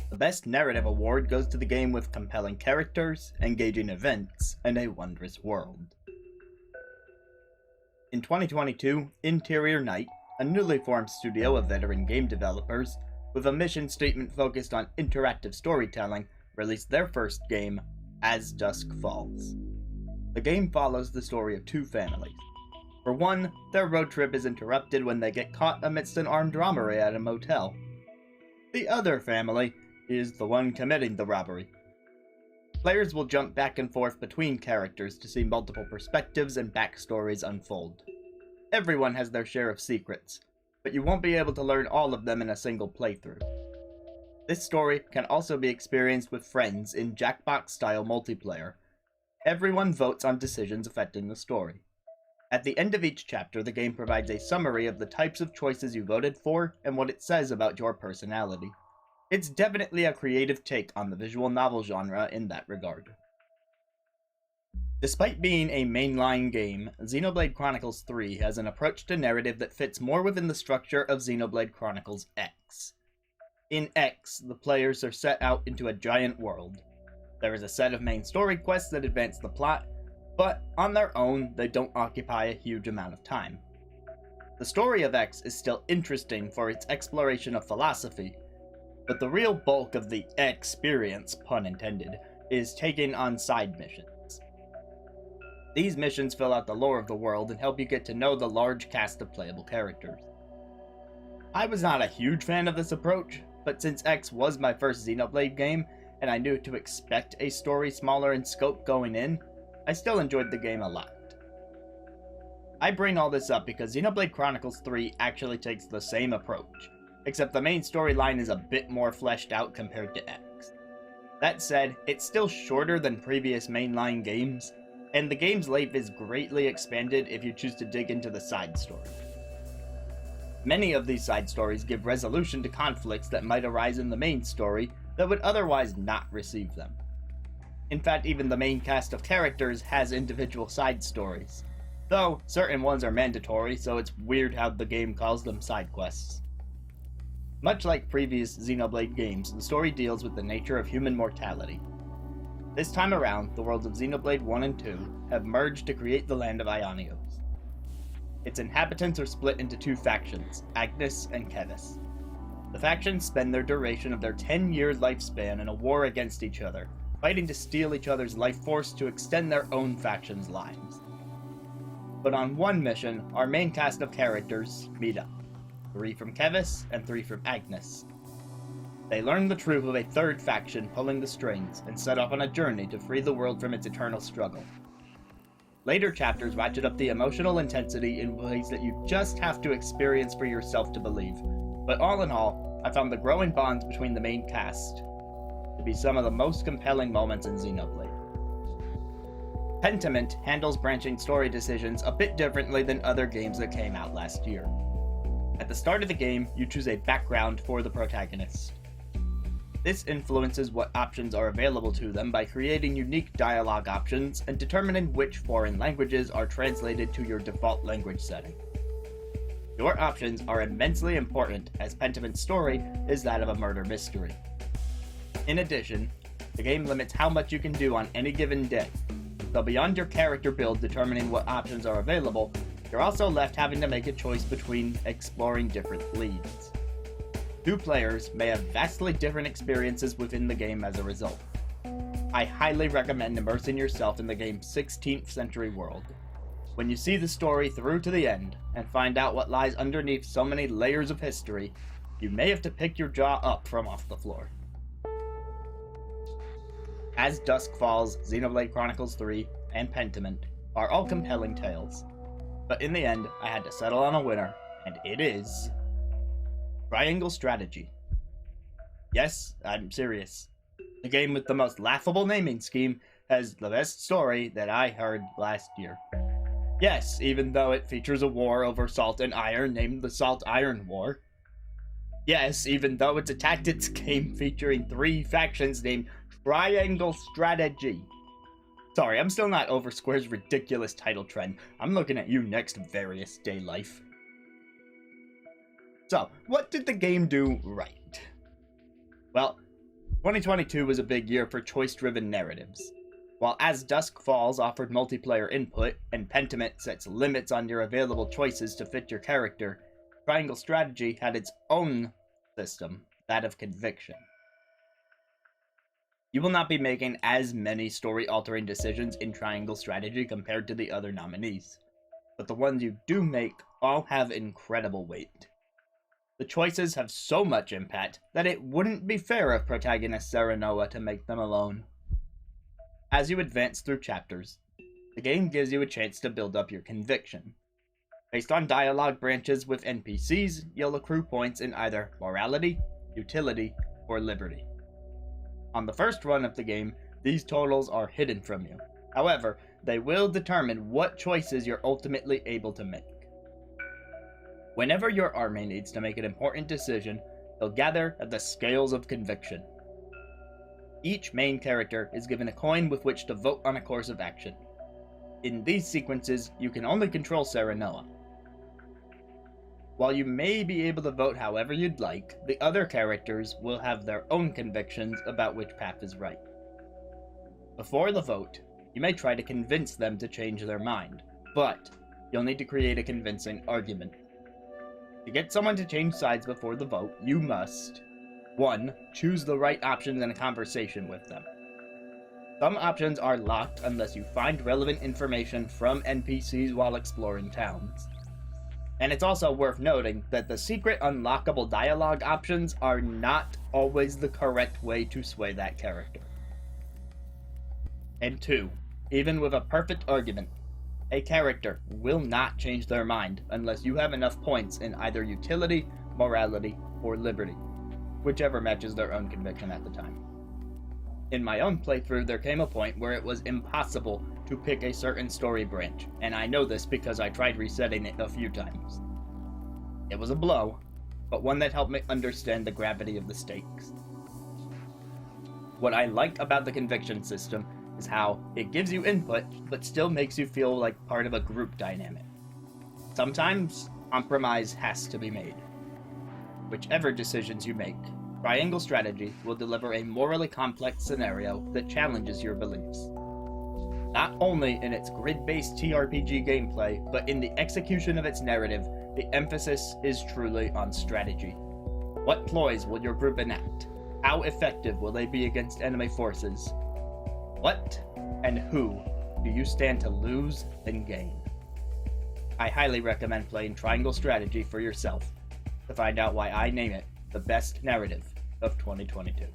The Best Narrative award goes to the game with compelling characters, engaging events, and a wondrous world. In 2022, Interior Night, a newly formed studio of veteran game developers, with a mission statement focused on interactive storytelling, released their first game, As Dusk Falls. The game follows the story of two families. For one, their road trip is interrupted when they get caught amidst an armed robbery at a motel. The other family is the one committing the robbery. Players will jump back and forth between characters to see multiple perspectives and backstories unfold. Everyone has their share of secrets, but you won't be able to learn all of them in a single playthrough. This story can also be experienced with friends in Jackbox-style multiplayer. Everyone votes on decisions affecting the story. At the end of each chapter, the game provides a summary of the types of choices you voted for and what it says about your personality. It's definitely a creative take on the visual novel genre in that regard. Despite being a mainline game, Xenoblade Chronicles 3 has an approach to narrative that fits more within the structure of Xenoblade Chronicles X. In X, the players are set out into a giant world. There is a set of main story quests that advance the plot, but on their own, they don't occupy a huge amount of time. The story of X is still interesting for its exploration of philosophy, but the real bulk of the experience, pun intended, is taken on side missions. These missions fill out the lore of the world and help you get to know the large cast of playable characters. I was not a huge fan of this approach, but since X was my first Xenoblade game, and I knew to expect a story smaller in scope going in, I still enjoyed the game a lot. I bring all this up because Xenoblade Chronicles 3 actually takes the same approach, except the main storyline is a bit more fleshed out compared to X. That said, it's still shorter than previous mainline games, and the game's life is greatly expanded if you choose to dig into the side story. Many of these side stories give resolution to conflicts that might arise in the main story that would otherwise not receive them. In fact, even the main cast of characters has individual side stories, though certain ones are mandatory, so it's weird how the game calls them side quests. Much like previous Xenoblade games, the story deals with the nature of human mortality. This time around, the worlds of Xenoblade 1 and 2 have merged to create the land of Ionios. Its inhabitants are split into two factions, Agnes and Kevis. The factions spend their duration of their 10-year lifespan in a war against each other, fighting to steal each other's life force to extend their own faction's lives. But on one mission, our main cast of characters meet up. 3 from Kevis and 3 from Agnes. They learn the truth of a third faction pulling the strings and set off on a journey to free the world from its eternal struggle. Later chapters ratchet up the emotional intensity in ways that you just have to experience for yourself to believe, but all in all, I found the growing bonds between the main cast to be some of the most compelling moments in Xenoblade. Pentiment handles branching story decisions a bit differently than other games that came out last year. At the start of the game, you choose a background for the protagonist. This influences what options are available to them by creating unique dialogue options and determining which foreign languages are translated to your default language setting. Your options are immensely important, as Pentiment's story is that of a murder mystery. In addition, the game limits how much you can do on any given day, so beyond your character build determining what options are available, you're also left having to make a choice between exploring different leads. Two players may have vastly different experiences within the game as a result. I highly recommend immersing yourself in the game's 16th century world. When you see the story through to the end, and find out what lies underneath so many layers of history, you may have to pick your jaw up from off the floor. As Dusk Falls, Xenoblade Chronicles 3, and Pentiment are all compelling tales, but in the end, I had to settle on a winner, and it is Triangle Strategy. Yes, I'm serious. The game with the most laughable naming scheme has the best story that I heard last year. Yes, even though it features a war over salt and iron named the Salt-Iron War. Yes, even though it's a tactics game featuring 3 factions named Triangle Strategy. Sorry, I'm still not over Square's ridiculous title trend. I'm looking at you next, Various Day Life. So, what did the game do right? Well, 2022 was a big year for choice-driven narratives. While As Dusk Falls offered multiplayer input, and Pentiment sets limits on your available choices to fit your character, Triangle Strategy had its own system, that of conviction. You will not be making as many story-altering decisions in Triangle Strategy compared to the other nominees, but the ones you do make all have incredible weight. The choices have so much impact that it wouldn't be fair of protagonist Serenoa to make them alone. As you advance through chapters, the game gives you a chance to build up your conviction. Based on dialogue branches with NPCs, you'll accrue points in either morality, utility, or liberty. On the first run of the game, these totals are hidden from you. However, they will determine what choices you're ultimately able to make. Whenever your army needs to make an important decision, they'll gather at the Scales of Conviction. Each main character is given a coin with which to vote on a course of action. In these sequences, you can only control Serenoa. While you may be able to vote however you'd like, the other characters will have their own convictions about which path is right. Before the vote, you may try to convince them to change their mind, but you'll need to create a convincing argument. To get someone to change sides before the vote, you must 1. Choose the right options in a conversation with them. Some options are locked unless you find relevant information from NPCs while exploring towns. And it's also worth noting that the secret unlockable dialogue options are not always the correct way to sway that character. And 2. Even with a perfect argument, a character will not change their mind unless you have enough points in either utility, morality, or liberty, whichever matches their own conviction at the time. In my own playthrough, there came a point where it was impossible to pick a certain story branch, and I know this because I tried resetting it a few times. It was a blow, but one that helped me understand the gravity of the stakes. What I like about the conviction system is how it gives you input, but still makes you feel like part of a group dynamic. Sometimes, compromise has to be made. Whichever decisions you make, Triangle Strategy will deliver a morally complex scenario that challenges your beliefs. Not only in its grid-based TRPG gameplay, but in the execution of its narrative, the emphasis is truly on strategy. What ploys will your group enact? How effective will they be against enemy forces? What and who do you stand to lose and gain? I highly recommend playing Triangle Strategy for yourself to find out why I name it the best narrative of 2022.